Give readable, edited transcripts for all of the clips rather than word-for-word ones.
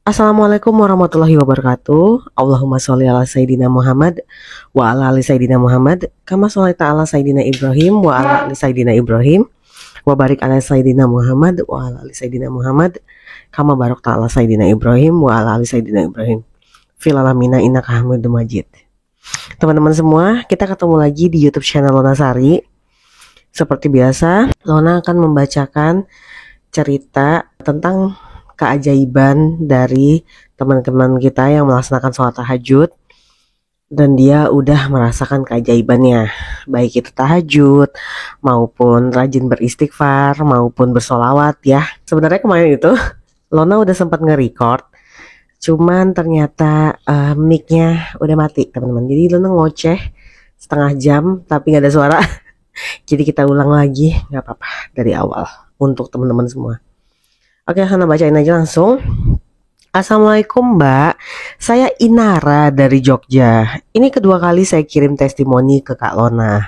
Assalamualaikum warahmatullahi wabarakatuh. Allahumma sholli ala Sayyidina Muhammad wa ala ali Sayyidina Muhammad kama sholaita ala Sayyidina Ibrahim wa ala ali Sayyidina Ibrahim wa barik ala Sayyidina Muhammad wa ala ali Sayyidina Muhammad kama barakta ala Sayyidina Ibrahim wa ala ali Sayyidina Ibrahim fil alamina innaka Hamidum Majid. Teman-teman semua, kita ketemu lagi di YouTube channel Lona Sari. Seperti biasa, Lona akan membacakan cerita tentang keajaiban dari teman-teman kita yang melaksanakan sholat tahajud dan dia udah merasakan keajaibannya, baik itu tahajud maupun rajin beristighfar maupun bersolawat ya. Sebenarnya kemarin itu Lona udah sempat nge-record, cuman ternyata mic-nya udah mati teman-teman, jadi Lona ngoceh setengah jam tapi gak ada suara. Jadi kita ulang lagi, gak apa-apa, dari awal untuk teman-teman semua. Oke, Hana bacain aja langsung. Assalamualaikum Mbak, saya Inara dari Jogja. Ini kedua kali saya kirim testimoni ke Kak Lona.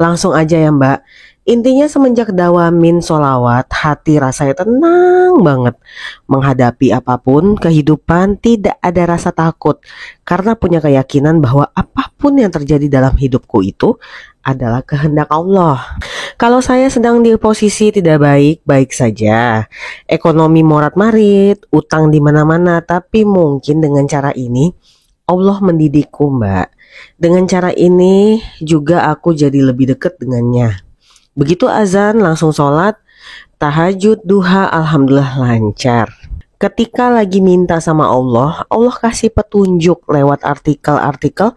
Langsung aja ya Mbak. Intinya semenjak dawamin sholawat, hati rasanya tenang banget. Menghadapi apapun, kehidupan tidak ada rasa takut. Karena punya keyakinan bahwa apapun yang terjadi dalam hidupku itu adalah kehendak Allah. Kalau saya sedang di posisi tidak baik-baik saja, ekonomi morat-marit, utang di mana-mana, tapi mungkin dengan cara ini Allah mendidikku Mbak. Dengan cara ini juga aku jadi lebih dekat dengannya. Begitu azan langsung sholat, tahajud, duha, alhamdulillah lancar. Ketika lagi minta sama Allah, Allah kasih petunjuk lewat artikel-artikel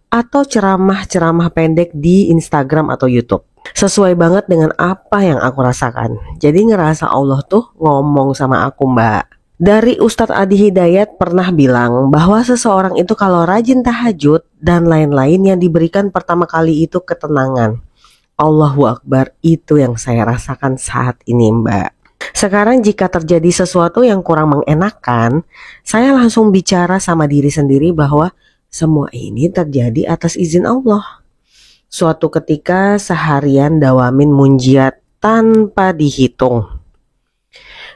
atau ceramah-ceramah pendek di Instagram atau YouTube. Sesuai banget dengan apa yang aku rasakan. Jadi ngerasa Allah tuh ngomong sama aku Mbak. Dari Ustadz Adi Hidayat pernah bilang bahwa seseorang itu kalau rajin tahajud dan lain-lain yang diberikan pertama kali itu ketenangan. Allahu Akbar, itu yang saya rasakan saat ini Mbak. Sekarang jika terjadi sesuatu yang kurang mengenakan, saya langsung bicara sama diri sendiri bahwa semua ini terjadi atas izin Allah. Suatu ketika seharian dawamin munjiat tanpa dihitung.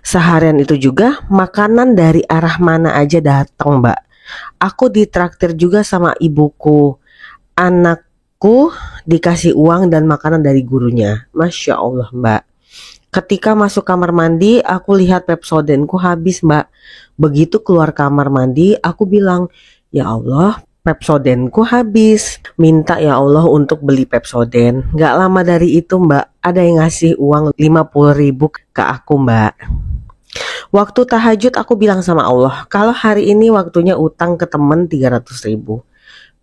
Seharian itu juga makanan dari arah mana aja datang Mbak. Aku ditraktir juga sama ibuku. Anakku dikasih uang dan makanan dari gurunya. Masya Allah Mbak. Ketika masuk kamar mandi, aku lihat Pepsodenku habis Mbak. Begitu keluar kamar mandi, aku bilang, ya Allah, Pepsodenku habis. Minta ya Allah untuk beli Pepsoden. Gak lama dari itu Mbak, ada yang ngasih uang 50.000 ke aku Mbak. Waktu tahajud aku bilang sama Allah, kalau hari ini waktunya utang ke temen 300.000.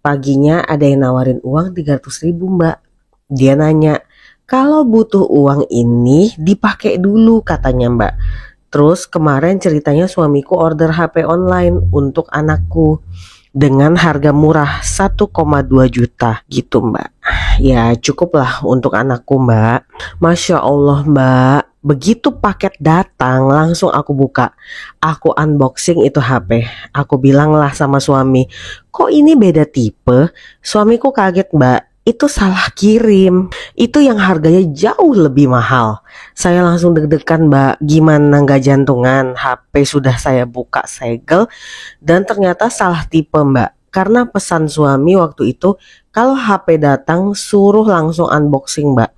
Paginya ada yang nawarin uang 300.000 Mbak. Dia nanya, kalau butuh uang ini dipakai dulu katanya Mbak. Terus kemarin ceritanya suamiku order HP online untuk anakku dengan harga murah 1,2 juta gitu Mbak. Ya cukuplah untuk anakku Mbak. Masya Allah Mbak. Begitu paket datang langsung aku buka. Aku unboxing itu HP. Aku bilang lah sama suami, kok ini beda tipe? Suamiku kaget Mbak. Itu salah kirim. Itu yang harganya jauh lebih mahal. Saya langsung deg-degan Mbak. Gimana gak jantungan? HP sudah saya buka segel dan ternyata salah tipe Mbak. Karena pesan suami waktu itu, kalau HP datang suruh langsung unboxing Mbak.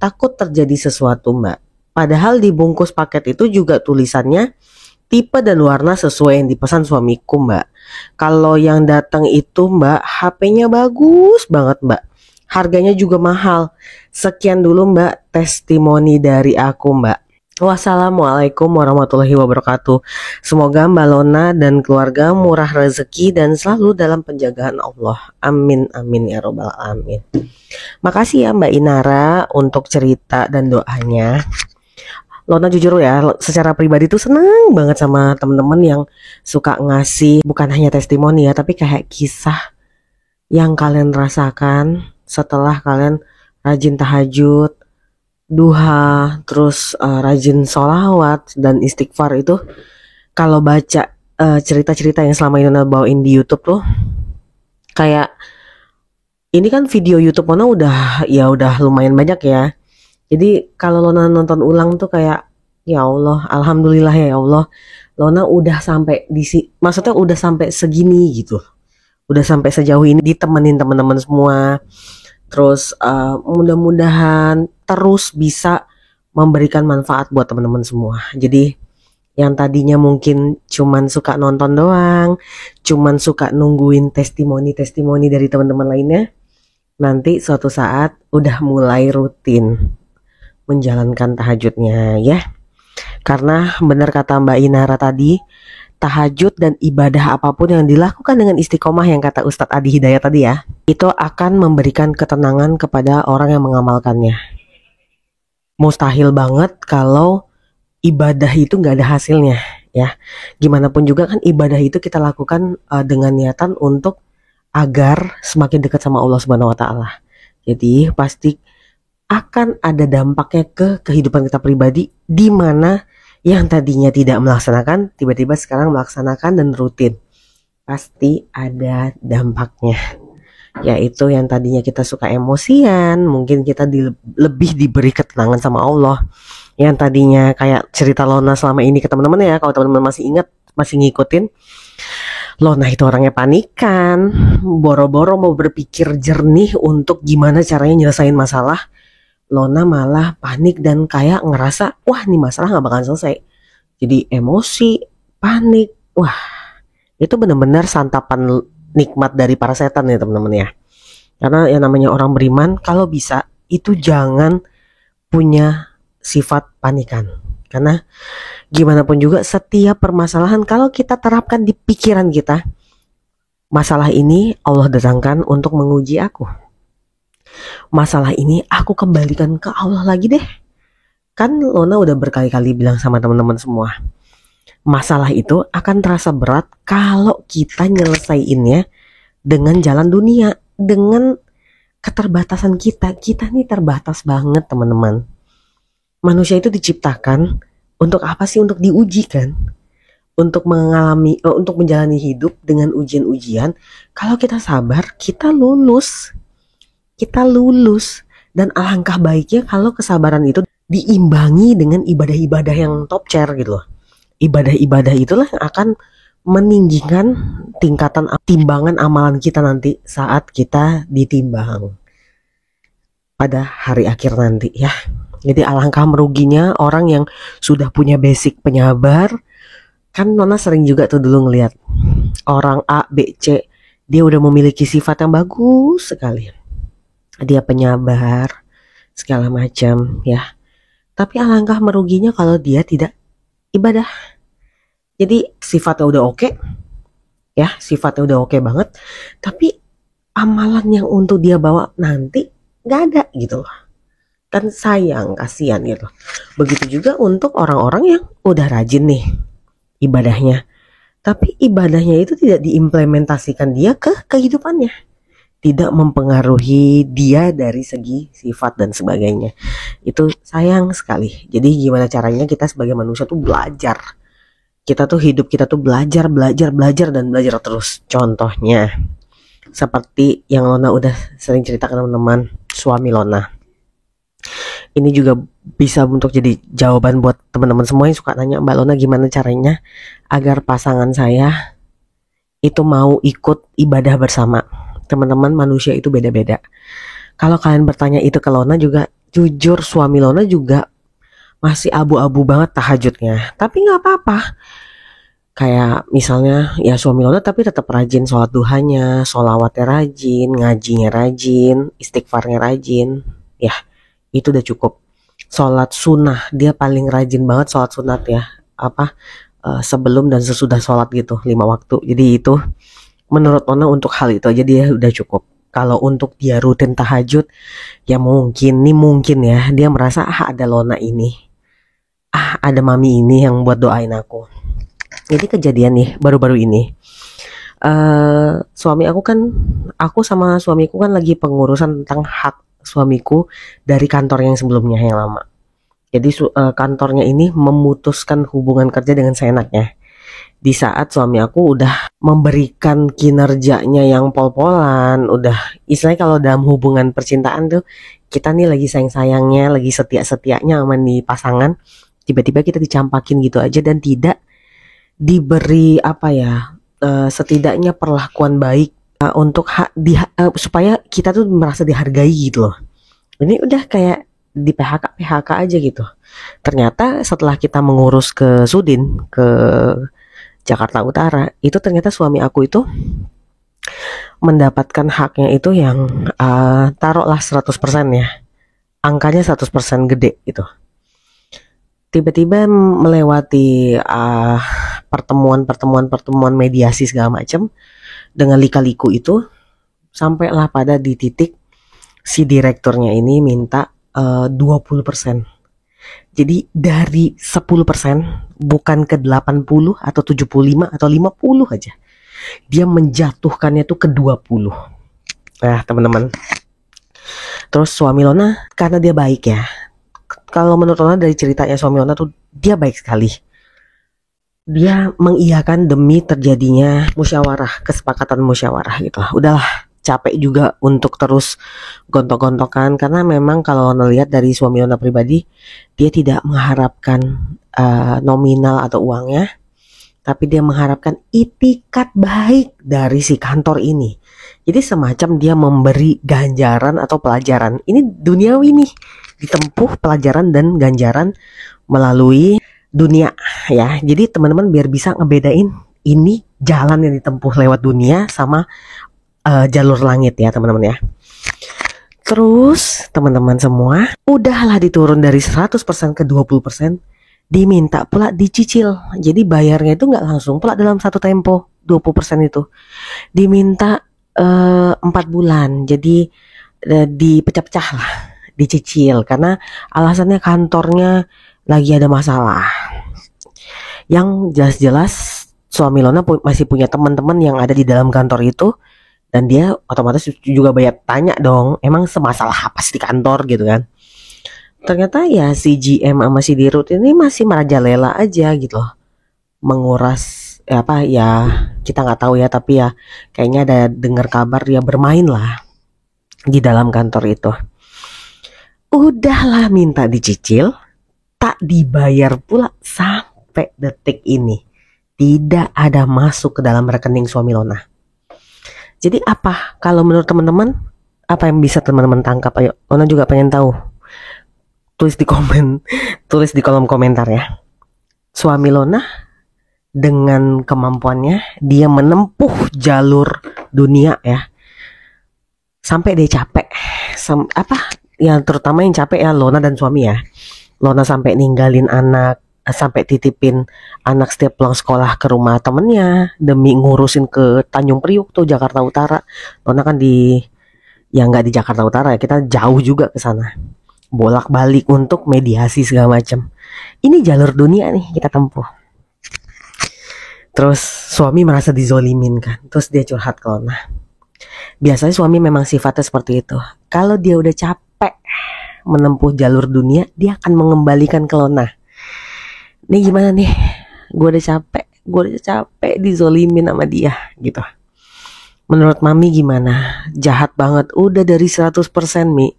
Takut terjadi sesuatu Mbak. Padahal di bungkus paket itu juga tulisannya tipe dan warna sesuai yang dipesan suamiku Mbak. Kalau yang datang itu Mbak, HP-nya bagus banget Mbak. Harganya juga mahal. Sekian dulu Mbak testimoni dari aku Mbak. Wassalamualaikum warahmatullahi wabarakatuh. Semoga Mbak Lona dan keluarga murah rezeki dan selalu dalam penjagaan Allah. Amin amin ya robbal alamin. Makasih ya Mbak Inara untuk cerita dan doanya. Lona jujur ya, secara pribadi tuh seneng banget sama temen-temen yang suka ngasih bukan hanya testimoni ya, tapi kayak kisah yang kalian rasakan setelah kalian rajin tahajud, duha, terus rajin sholawat dan istighfar itu. Kalau baca cerita-cerita yang selama ini Lona bawain di YouTube tuh, kayak ini kan video YouTube Lona udah lumayan banyak ya. Jadi kalau Lona nonton ulang tuh kayak Ya Allah, alhamdulillah ya Allah. Lona udah sampai maksudnya udah sampai segini gitu. Udah sampai sejauh ini ditemenin teman-teman semua. Terus mudah-mudahan terus bisa memberikan manfaat buat teman-teman semua. Jadi yang tadinya mungkin cuman suka nonton doang, cuman suka nungguin testimoni-testimoni dari teman-teman lainnya, nanti suatu saat udah mulai rutin menjalankan tahajudnya ya. Karena benar kata Mbak Inara tadi, tahajud dan ibadah apapun yang dilakukan dengan istiqomah yang kata Ustadz Adi Hidayat tadi ya, itu akan memberikan ketenangan kepada orang yang mengamalkannya. Mustahil banget kalau ibadah itu nggak ada hasilnya ya. Gimana pun juga kan ibadah itu kita lakukan dengan niatan untuk agar semakin dekat sama Allah Subhanahu Wa Taala. Jadi pasti akan ada dampaknya ke kehidupan kita pribadi, di mana yang tadinya tidak melaksanakan tiba-tiba sekarang melaksanakan dan rutin. Pasti ada dampaknya. Yaitu yang tadinya kita suka emosian, mungkin kita lebih diberi ketenangan sama Allah. Yang tadinya kayak cerita Lona selama ini ke teman-teman ya, kalau teman-teman masih ingat, masih ngikutin, Lona itu orangnya panikan, boro-boro mau berpikir jernih untuk gimana caranya nyelesain masalah. Lona malah panik dan kayak ngerasa, wah nih masalah gak bakalan selesai. Jadi emosi, panik, wah itu benar-benar santapan nikmat dari para setan ya teman-teman ya. Karena yang namanya orang beriman, kalau bisa itu jangan punya sifat panikan. Karena gimana pun juga setiap permasalahan kalau kita terapkan di pikiran kita, masalah ini Allah datangkan untuk menguji aku. Masalah ini aku kembalikan ke Allah lagi deh. Kan Lona udah berkali-kali bilang sama teman-teman semua, masalah itu akan terasa berat kalau kita nyelesainnya dengan jalan dunia, dengan keterbatasan kita. Kita nih terbatas banget teman-teman. Manusia itu diciptakan untuk apa sih? Untuk diuji kan? Untuk untuk menjalani hidup dengan ujian-ujian. Kalau kita sabar, kita lulus. Dan alangkah baiknya kalau kesabaran itu diimbangi dengan ibadah-ibadah yang top chair gitu loh. Ibadah-ibadah itulah yang akan meninggikan tingkatan timbangan amalan kita nanti saat kita ditimbang pada hari akhir nanti ya. Jadi alangkah meruginya orang yang sudah punya basic penyabar. Kan Nona sering juga tuh dulu ngeliat orang A, B, C, dia udah memiliki sifat yang bagus sekali. Dia penyabar segala macam ya. Tapi alangkah meruginya kalau dia tidak ibadah. Jadi sifatnya udah oke ya, sifatnya udah oke banget, tapi amalan yang untuk dia bawa nanti nggak ada gitu loh. Kan sayang, kasihan gitu. Begitu juga untuk orang-orang yang udah rajin nih ibadahnya, tapi ibadahnya itu tidak diimplementasikan dia ke kehidupannya, tidak mempengaruhi dia dari segi sifat dan sebagainya. Itu sayang sekali. Jadi gimana caranya kita sebagai manusia tuh belajar. Kita tuh hidup kita tuh belajar dan belajar terus. Contohnya seperti yang Lona udah sering cerita ke teman-teman, suami Lona. Ini juga bisa untuk jadi jawaban buat teman-teman semua yang suka nanya, Mbak Lona gimana caranya agar pasangan saya itu mau ikut ibadah bersama. Teman-teman, manusia itu beda-beda. Kalau kalian bertanya itu ke Lona juga, jujur suami Lona juga masih abu-abu banget tahajudnya. Tapi gak apa-apa. Kayak misalnya ya suami Lona tapi tetap rajin sholat duhanya, sholawatnya rajin, ngajinya rajin, istighfarnya rajin. Ya itu udah cukup. Sholat sunnah, dia paling rajin banget sholat sunat ya. Sebelum dan sesudah sholat gitu, 5 waktu. Jadi itu menurut Lona untuk hal itu aja dia udah cukup. Kalau untuk dia rutin tahajud, ya mungkin ya dia merasa ada Lona ini, ada mami ini yang buat doain aku. Jadi kejadian nih baru-baru ini, aku sama suamiku kan lagi pengurusan tentang hak suamiku dari kantor yang sebelumnya yang lama. Jadi kantornya ini memutuskan hubungan kerja dengan seenaknya. Di saat suami aku udah memberikan kinerjanya yang pol-polan, udah istilahnya kalau dalam hubungan percintaan tuh kita nih lagi sayang-sayangnya, lagi setia-setianya sama nih pasangan, Tiba-tiba kita dicampakin gitu aja dan tidak diberi setidaknya perlakuan baik untuk supaya kita tuh merasa dihargai gitu loh. Ini udah kayak di PHK aja gitu. Ternyata setelah kita mengurus ke Sudin, ke Jakarta Utara, itu ternyata suami aku itu mendapatkan haknya itu yang taruhlah 100% ya. Angkanya 100% gede gitu. Tiba-tiba melewati pertemuan mediasi segala macam dengan lika-liku itu, sampailah pada di titik si direkturnya ini minta 20%. Jadi dari 10% bukan ke 80 atau 75 atau 50 aja. Dia menjatuhkannya tuh ke 20. Nah, teman-teman. Terus suami Lona karena dia baik ya. Kalau menurut Lona dari ceritanya suami Lona tuh dia baik sekali. Dia mengiyakan demi terjadinya musyawarah, kesepakatan musyawarah gitu lah. Udahlah, capek juga untuk terus gontok-gontokan karena memang kalau Lona lihat dari suami Lona pribadi, dia tidak mengharapkan nominal atau uangnya, tapi dia mengharapkan itikat baik dari si kantor ini. Jadi semacam dia memberi ganjaran atau pelajaran. Ini duniawi nih, ditempuh pelajaran dan ganjaran melalui dunia ya. Jadi teman-teman biar bisa ngebedain ini jalan yang ditempuh lewat dunia sama jalur langit ya teman-teman ya. Terus teman-teman semua udahlah diturun dari 100% ke 20%, diminta pula dicicil. Jadi bayarnya itu nggak langsung pula dalam satu tempo 20% itu. Diminta 4 bulan. Jadi dipecah-pecah lah, dicicil karena alasannya kantornya lagi ada masalah. Yang jelas-jelas suami Lona masih punya teman-teman yang ada di dalam kantor itu. Dan dia otomatis juga banyak tanya dong, emang semasalah apa sih di kantor gitu kan. Ternyata ya si GM sama si Dirut ini masih merajalela aja gitu loh. Menguras kita nggak tahu ya, tapi ya kayaknya ada dengar kabar dia bermain lah di dalam kantor itu. Udahlah minta dicicil, tak dibayar pula sampai detik ini. Tidak ada masuk ke dalam rekening suami Lona. Jadi apa? Kalau menurut teman-teman, apa yang bisa teman-teman tangkap? Ayo, Lona juga pengen tahu. Tulis di kolom komentar ya. Suami Lona dengan kemampuannya dia menempuh jalur dunia ya. Sampai dia capek. Yang terutama yang capek ya Lona dan suami ya. Lona sampai ninggalin anak, sampai titipin anak setiap pulang sekolah ke rumah temennya demi ngurusin ke Tanjung Priuk tuh Jakarta Utara. Lona kan nggak di Jakarta Utara ya, kita jauh juga ke sana, bolak-balik untuk mediasi segala macam. Ini jalur dunia nih kita tempuh. Terus suami merasa dizolimin kan, terus dia curhat ke Lona. Biasanya suami memang sifatnya seperti itu. Kalau dia udah capek menempuh jalur dunia, dia akan mengembalikan ke Lona. Nih gimana nih, gue udah capek dizolimin sama dia gitu. Menurut Mami gimana? Jahat banget, udah dari 100% Mi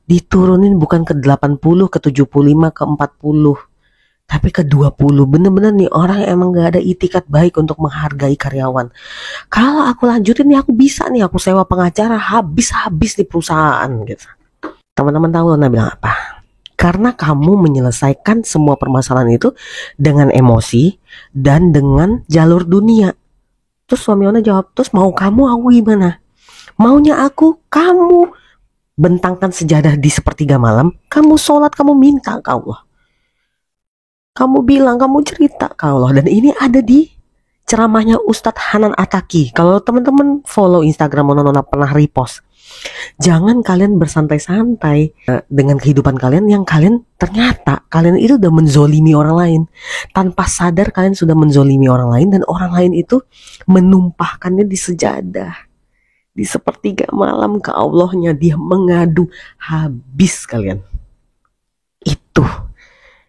diturunin bukan ke 80, ke 75, ke 40, tapi ke 20. Bener-bener nih orang emang gak ada itikat baik untuk menghargai karyawan. Kalau aku lanjutin nih aku bisa nih, aku sewa pengacara habis di perusahaan gitu. Teman-teman tahu Lona bilang apa? Karena kamu menyelesaikan semua permasalahan itu dengan emosi dan dengan jalur dunia. Terus suami Lona jawab, terus mau kamu aku gimana? Maunya aku, kamu bentangkan sejadah di sepertiga malam, kamu sholat, kamu minta ke Allah. Kamu bilang, kamu cerita ke Allah. Dan ini ada di ceramahnya Ustadz Hanan Ataki. Kalau teman-teman follow Instagram Nona pernah repost. Jangan kalian bersantai-santai dengan kehidupan kalian yang ternyata kalian itu udah menzolimi orang lain. Tanpa sadar kalian sudah menzolimi orang lain dan orang lain itu menumpahkannya di sejadah. Di sepertiga malam ke Allahnya dia mengadu habis kalian.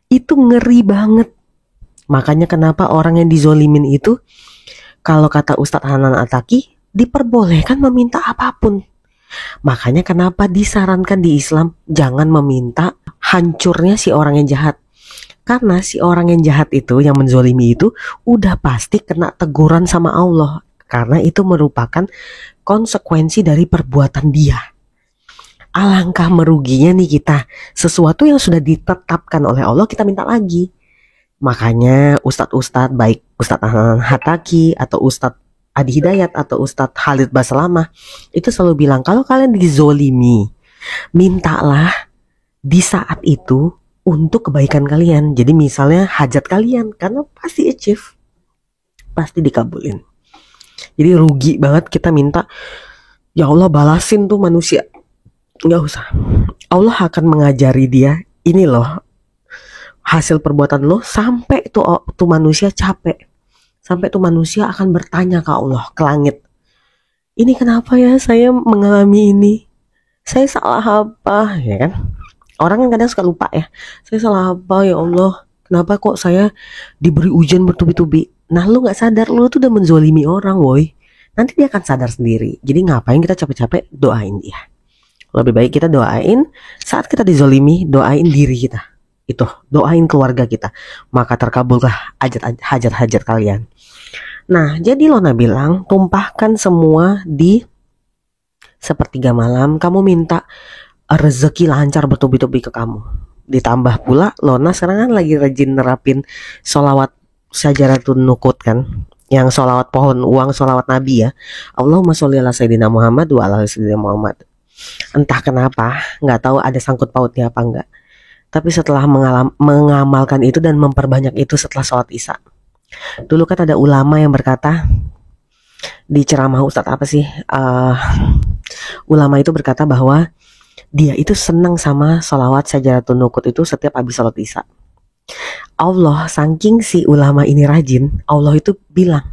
Itu ngeri banget. Makanya kenapa orang yang dizolimin itu, kalau kata Ustadz Hanan Ataki, diperbolehkan meminta apapun. Makanya kenapa disarankan di Islam jangan meminta hancurnya si orang yang jahat. Karena si orang yang jahat itu, yang menzolimi itu, udah pasti kena teguran sama Allah. Karena itu merupakan konsekuensi dari perbuatan dia. Alangkah meruginya nih kita, sesuatu yang sudah ditetapkan oleh Allah kita minta lagi. Makanya ustadz-ustadz baik Ustadz Ahmad Hataki atau Ustadz Adi Hidayat atau Ustadz Khalid Basalamah itu selalu bilang, kalau kalian dizolimi, mintalah di saat itu untuk kebaikan kalian. Jadi misalnya hajat kalian, karena pasti achieve, pasti dikabulin. Jadi rugi banget kita minta, ya Allah balasin tuh manusia. Nggak usah. Allah akan mengajari dia, ini loh hasil perbuatan lo, sampai tuh manusia capek. Sampai tuh manusia akan bertanya ke Allah, ke langit, ini kenapa ya saya mengalami ini? Saya salah apa? Ya kan? Orang kan kadang suka lupa ya. Saya salah apa ya Allah? Kenapa kok saya diberi ujian bertubi-tubi? Nah lu gak sadar, lu tuh udah menzolimi orang woy. Nanti dia akan sadar sendiri. Jadi ngapain kita capek-capek doain dia? Lebih baik kita doain saat kita dizolimi, doain diri kita. Itu, doain keluarga kita. Maka terkabullah hajat-hajat kalian. Nah, jadi Lona bilang, tumpahkan semua di sepertiga malam. Kamu minta rezeki lancar bertubi-tubi ke kamu. Ditambah pula Lona sekarang kan lagi rajin nerapin sholawat Syajaratun Nukut kan, yang sholawat pohon uang, sholawat Nabi ya. Allahumma sholli ala sayyidina Muhammad wa ala sayyidina Muhammad. Entah kenapa, nggak tahu ada sangkut pautnya apa enggak. Tapi setelah mengamalkan itu dan memperbanyak itu setelah sholat isya. Dulu kan ada ulama yang berkata di ceramah Ustadz apa sih? Ulama itu berkata bahwa dia itu senang sama sholawat Syajaratun Nukut itu setiap habis sholat isya. Allah saking si ulama ini rajin, Allah itu bilang,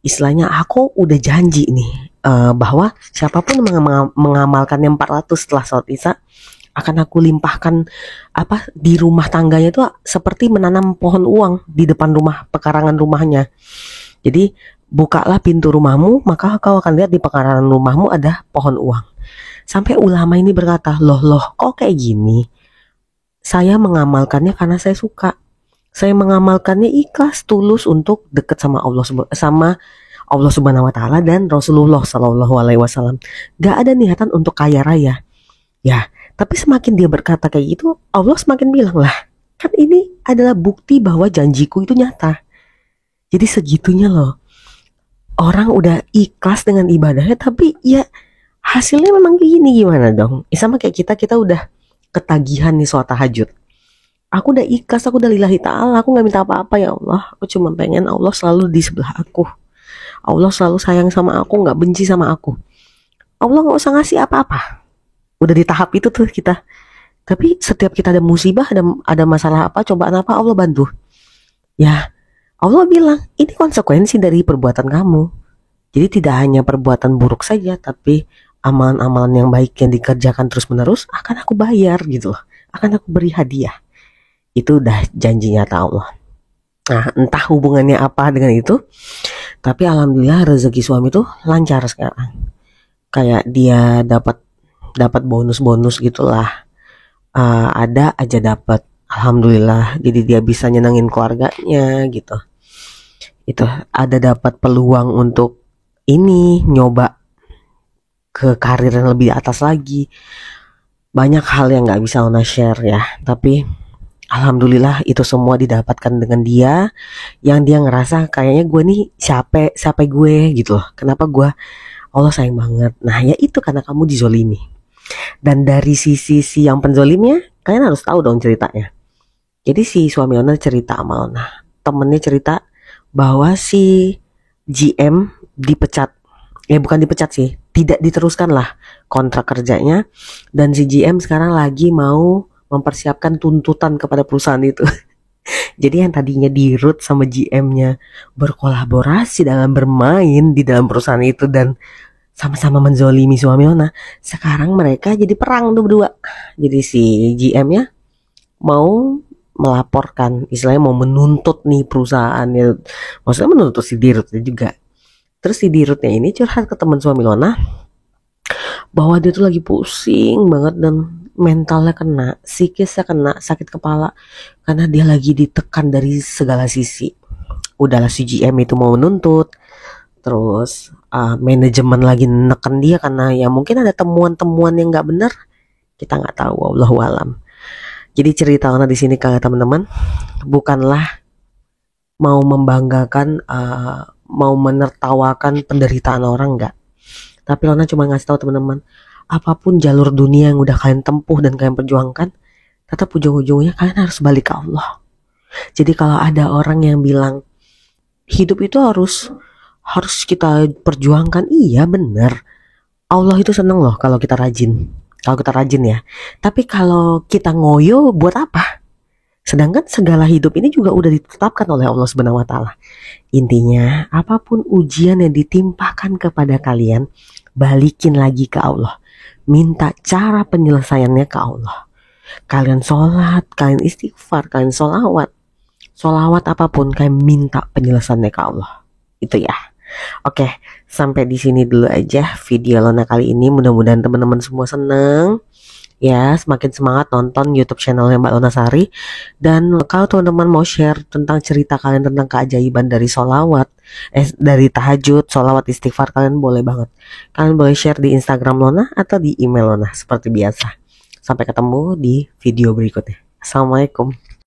istilahnya aku udah janji nih bahwa siapapun mengamalkan yang 400 setelah sholat isya akan aku limpahkan di rumah tangganya itu seperti menanam pohon uang di depan rumah, pekarangan rumahnya. Jadi bukalah pintu rumahmu, maka kau akan lihat di pekarangan rumahmu ada pohon uang. Sampai ulama ini berkata, loh kok kayak gini? Saya mengamalkannya karena saya suka. Saya mengamalkannya ikhlas, tulus untuk dekat sama Allah Subhanahu wa taala dan Rasulullah sallallahu alaihi wasallam. Gak ada niatan untuk kaya raya. Ya, tapi semakin dia berkata kayak gitu, Allah semakin bilang lah, kan ini adalah bukti bahwa janjiku itu nyata. Jadi segitunya loh. Orang udah ikhlas dengan ibadahnya, tapi ya hasilnya memang kayak gini, gimana dong? Sama kayak kita udah ketagihan nih sholat tahajud. Aku udah ikhlas, aku udah lillahi ta'ala, aku gak minta apa-apa ya Allah. Aku cuma pengen Allah selalu di sebelah aku. Allah selalu sayang sama aku, gak benci sama aku. Allah gak usah ngasih apa-apa. Udah di tahap itu tuh kita. Tapi setiap kita ada musibah, ada masalah apa, cobaan apa, Allah bantu. Ya, Allah bilang, ini konsekuensi dari perbuatan kamu. Jadi tidak hanya perbuatan buruk saja, tapi amalan-amalan yang baik yang dikerjakan terus-menerus akan aku bayar gitu loh. Akan aku beri hadiah. Itu udah janji nyata Allah. Nah, entah hubungannya apa dengan itu, tapi alhamdulillah rezeki suami tuh lancar sekarang. Kayak dia dapat bonus-bonus gitulah. Ada aja dapat, alhamdulillah. Jadi dia bisa nyenengin keluarganya gitu. Itu ada dapat peluang untuk ini nyoba ke karir yang lebih atas lagi. Banyak hal yang nggak bisa Ona share ya, tapi alhamdulillah itu semua didapatkan dengan dia, yang dia ngerasa kayaknya gue nih siapa gue gitu loh. Kenapa gue, Allah sayang banget. Nah ya itu karena kamu dizolimi. Dan dari sisi yang penzolimnya, kalian harus tahu dong ceritanya. Jadi si suami Ona cerita sama Ona, temennya cerita bahwa si GM dipecat. Bukan dipecat sih, tidak diteruskan lah kontrak kerjanya. Dan si GM sekarang lagi mau mempersiapkan tuntutan kepada perusahaan itu. Jadi yang tadinya di-root sama GM-nya berkolaborasi dalam bermain di dalam perusahaan itu dan sama-sama menzolimi suami Ona, sekarang mereka jadi perang tuh berdua. Jadi si GM-nya mau melaporkan, istilahnya mau menuntut nih perusahaannya. Maksudnya menuntut si di-rootnya juga. Terus si di-rootnya ini curhat ke teman suami Lona bahwa dia tuh lagi pusing banget dan mentalnya kena, psikisnya kena, sakit kepala karena dia lagi ditekan dari segala sisi. Udahlah si GM itu mau menuntut, terus manajemen lagi neken dia karena ya mungkin ada temuan-temuan yang nggak benar, kita nggak tahu, wallahu alam. Jadi cerita Lona di sini kalian teman-teman bukanlah mau membanggakan, mau menertawakan penderitaan orang, nggak. Tapi Lona cuma ngasih tahu teman-teman, apapun jalur dunia yang udah kalian tempuh dan kalian perjuangkan, tetap ujung-ujungnya kalian harus balik ke Allah. Jadi kalau ada orang yang bilang hidup itu harus kita perjuangkan, iya bener. Allah itu seneng loh kalau kita rajin. Kalau kita rajin ya. Tapi kalau kita ngoyo buat apa? Sedangkan segala hidup ini juga udah ditetapkan oleh Allah Subhanahu wa taala. Intinya, apapun ujian yang ditimpakan kepada kalian, balikin lagi ke Allah. Minta cara penyelesaiannya ke Allah. Kalian sholat, kalian istighfar, kalian sholawat. Sholawat apapun, kalian minta penyelesaiannya ke Allah. Itu ya. Oke, sampai di sini dulu aja video Lona kali ini. Mudah-mudahan teman-teman semua seneng. Ya, semakin semangat nonton YouTube channelnya Mbak Lona Sari. Dan kalau teman-teman mau share tentang cerita kalian tentang keajaiban dari sholawat, dari tahajud, sholawat, istighfar, kalian boleh banget. Kalian boleh share di Instagram Lona atau di email Lona seperti biasa. Sampai ketemu di video berikutnya. Assalamualaikum.